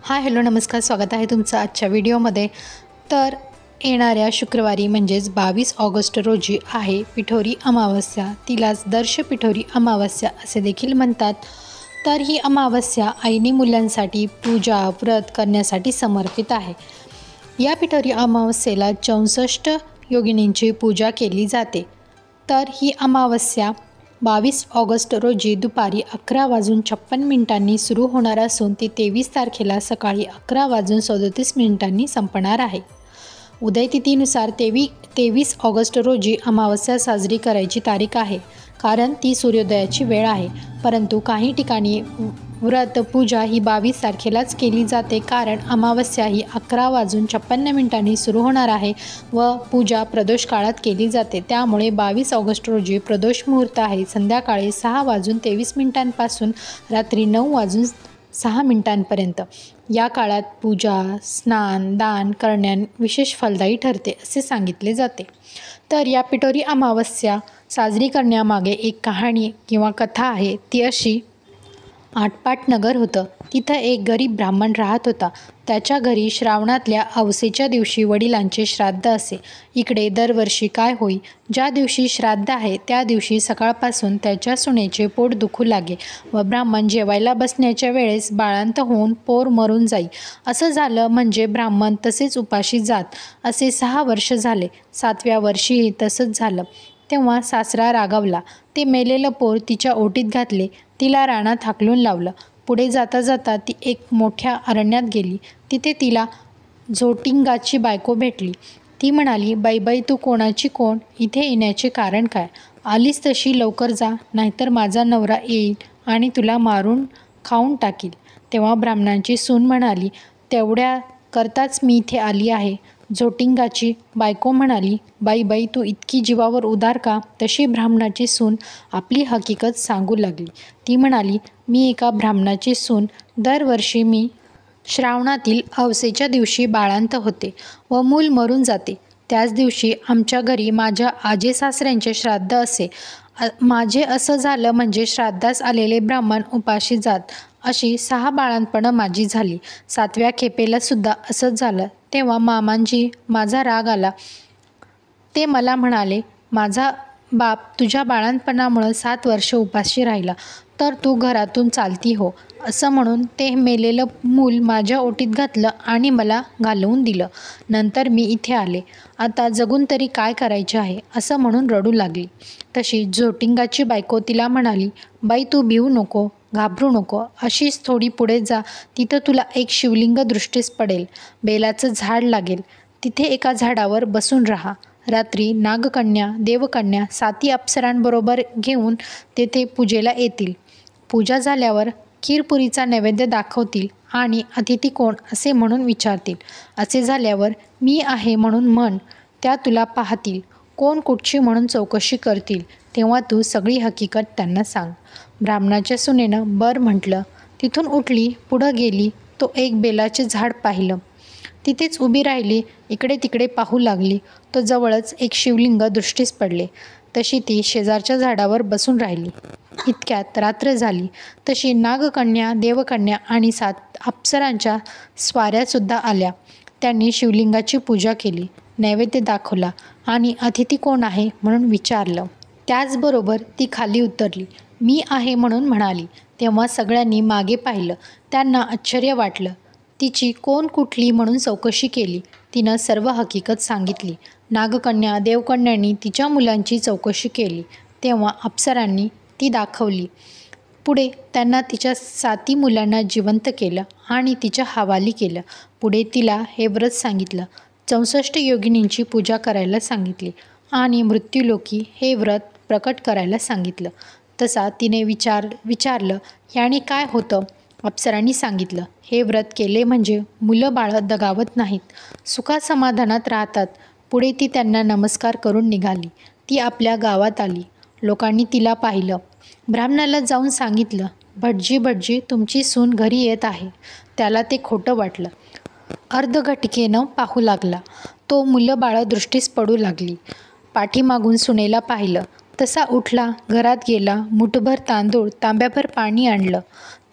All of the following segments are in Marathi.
हाय हॅलो नमस्कार, स्वागत आहे तुमचं आजच्या व्हिडिओमध्ये. तर येणाऱ्या शुक्रवारी म्हणजेच 22 ऑगस्ट रोजी आहे पिठोरी अमावस्या. तिलाच दर्श पिठोरी अमावस्या असे देखील म्हणतात. तर ही अमावस्या आईनी मुलांसाठी पूजा व्रत करण्यासाठी समर्पित आहे. या पिठोरी अमावस्येला 64 योगिनींची पूजा केली जाते. तर ही अमावस्या 22 ऑगस्ट रोजी दुपारी 11:56 सुरू होणार असून ती 23 तारखेला सकाळी 11:37 संपणार आहे. उदयतिथीनुसार 23 ऑगस्ट रोजी अमावस्या साजरी करायची तारीख आहे, कारण ती सूर्योदयाची वेळ आहे. परंतु काही ठिकाणी व्रत पूजा ही 22 तारखेलाच केली जाते, कारण अमावस्या ही 11:56 सुरू होणार आहे व पूजा प्रदोष काळात केली जाते. त्यामुळे 22 ऑगस्ट रोजी प्रदोष मुहूर्त आहे संध्याकाळी 6:23 पासून रात्री 9:06 या काळात पूजा, स्नान, दान करण्यास विशेष फलदायी ठरते असे सांगितले जाते. तर या पिठोरी अमावस्या साजरी करण्यामागे एक कहाणी किंवा कथा आहे. ती अशी: आटपाट नगर होतं. तिथं एक गरीब ब्राह्मण राहत होता. त्याच्या घरी श्रावणातल्या अवसेच्या दिवशी वडिलांचे श्राद्ध असे. इकडे दरवर्षी काय होई, ज्या दिवशी श्राद्ध आहे त्या दिवशी सकाळपासून त्याच्या सुनेचे पोट दुखू लागे व ब्राह्मण जेवायला बसण्याच्या वेळेस बाळांत होऊन पोर मरून जाई. असं झालं म्हणजे ब्राह्मण तसेच उपाशी जात. असे 6 वर्ष झाले. 7व्या वर्षीही तसंच झालं. तेव्हा सासरा रागावला. ते मेलेलं पोर तिच्या ओटीत घातले. तिला रानात हाकलून लावलं. पुढे जाता जाता ती एक मोठ्या अरण्यात गेली. तिथे तिला झोटिंगाची बायको भेटली. ती म्हणाली, बाई तू कोणाची कोण? इथे येण्याचे कारण काय? आलीस तशी लवकर जा, नाहीतर माझा नवरा येईल आणि तुला मारून खाऊन टाकील. तेव्हा ब्राह्मणाची सून म्हणाली, तेवढ्या करताच मी इथे आली आहे. झोटिंगाची बायको म्हणाली, बाई तू इतकी जीवावर उदार का? तशी ब्राह्मणाची सून आपली हकीकत सांगू लागली. ती म्हणाली, मी एका ब्राह्मणाची सून. दरवर्षी मी श्रावणातील अवसेच्या दिवशी बाळांत होते व मूल मरून जाते. त्याच दिवशी आमच्या घरी माझ्या आजेसासऱ्यांचे श्राद्ध असे. माझे असं झालं म्हणजे श्राद्धास आलेले ब्राह्मण उपाशी जात. अशी 6 बाळंतपणं माझी झाली. 7व्या खेपेला सुद्धा असंच झालं. तेव्हा मामांजी माझा राग आला. ते मला म्हणाले, माझा बाप तुझ्या बाळंतपणामुळं 7 वर्ष उपाशी राहिला, तर तू घरातून चालती हो. असं म्हणून ते मेलेलं मूल माझ्या ओटीत घातलं आणि मला घालवून दिलं. नंतर मी इथे आले. आता जगून तरी काय करायचे आहे, असं म्हणून रडू लागली. तशी झोटिंगाची बायको तिला म्हणाली, बाई तू भिवू नको, घाबरू नको. अशीच थोडी पुढे जा, तिथं तुला एक शिवलिंग दृष्टीस पडेल. बेलाचं झाड लागेल. तिथे एका झाडावर बसून राहा. रात्री नागकन्या, देवकन्या 7 अप्सरांबरोबर घेऊन तेथे पूजेला येतील. पूजा झाल्यावर खीरपुरीचा नैवेद्य दाखवतील आणि अतिथी कोण असे म्हणून विचारतील. असे झाल्यावर मी आहे म्हणून म्हण. त्या तुला पाहतील. कोण कुठची म्हणून चौकशी करतील. तेव्हा तू सगळी हकीकत त्यांना सांग. ब्राह्मणाच्या सुनेनं बरं म्हटलं. तिथून उठली, पुढं गेली. तो एक बेलाचे झाड पाहिलं. तिथेच उभी राहिली. इकडे तिकडे पाहू लागली. तो जवळच एक शिवलिंग दृष्टीस पडले. तशी ती शेजारच्या झाडावर बसून राहिली. इतक्यात रात्र झाली. तशी नागकन्या, देवकन्या आणि 7 अप्सरांच्या स्वाऱ्यासुद्धा आल्या. त्यांनी शिवलिंगाची पूजा केली, नैवेद्य दाखवला आणि अतिथी कोण आहे म्हणून विचारलं. त्याचबरोबर ती खाली उतरली. मी आहे म्हणून म्हणाली. तेव्हा सगळ्यांनी मागे पाहिलं. त्यांना आश्चर्य वाटलं. तिची कोण कुठली म्हणून चौकशी केली. तिनं सर्व हकीकत सांगितली. नागकन्या, देवकन्यांनी तिच्या मुलांची चौकशी केली. तेव्हा अप्सरांनी ती दाखवली. पुढे त्यांना तिच्या 7 मुलांना जिवंत केलं आणि तिच्या हवाली केलं. पुढे तिला हे व्रत सांगितलं. 64 योगिनींची पूजा करायला सांगितली आणि मृत्यूलोकी हे व्रत प्रकट करायला सांगितलं. तसा तिने विचारलं, याने काय होतं? अप्सरांनी सांगितलं, हे व्रत केले म्हणजे मुलं बाळं दगावत नाहीत, सुखासमाधानात राहतात. पुढे ती त्यांना नमस्कार करून निघाली. ती आपल्या गावात आली. लोकांनी तिला पाहिलं. ब्राह्मणाला जाऊन सांगितलं, भटजी तुमची सून घरी येत आहे. त्याला ते खोटं वाटलं. अर्धघटकेनं पाहू लागला. तो मुलं बाळं दृष्टीस पडू लागली. पाठीमागून सुनेला पाहिलं. तसा उठला, घरात गेला, मुठभर तांदूळ, तांब्याभर पाणी आणलं.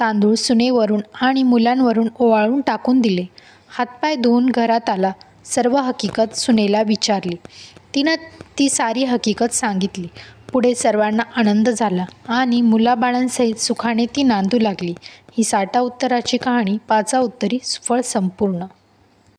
तांदूळ सुनेवरून आणि मुलांवरून ओवाळून टाकून दिले. हातपाय धुवून घरात आला. सर्व हकीकत सुनेला विचारली. तिनं ती सारी हकीकत सांगितली. पुढे सर्वांना आनंद झाला आणि मुलाबाळांसहित सुखाने ती नांदू लागली. ही साठा उत्तराची कहाणी 5 उत्तरी सुफळ संपूर्ण.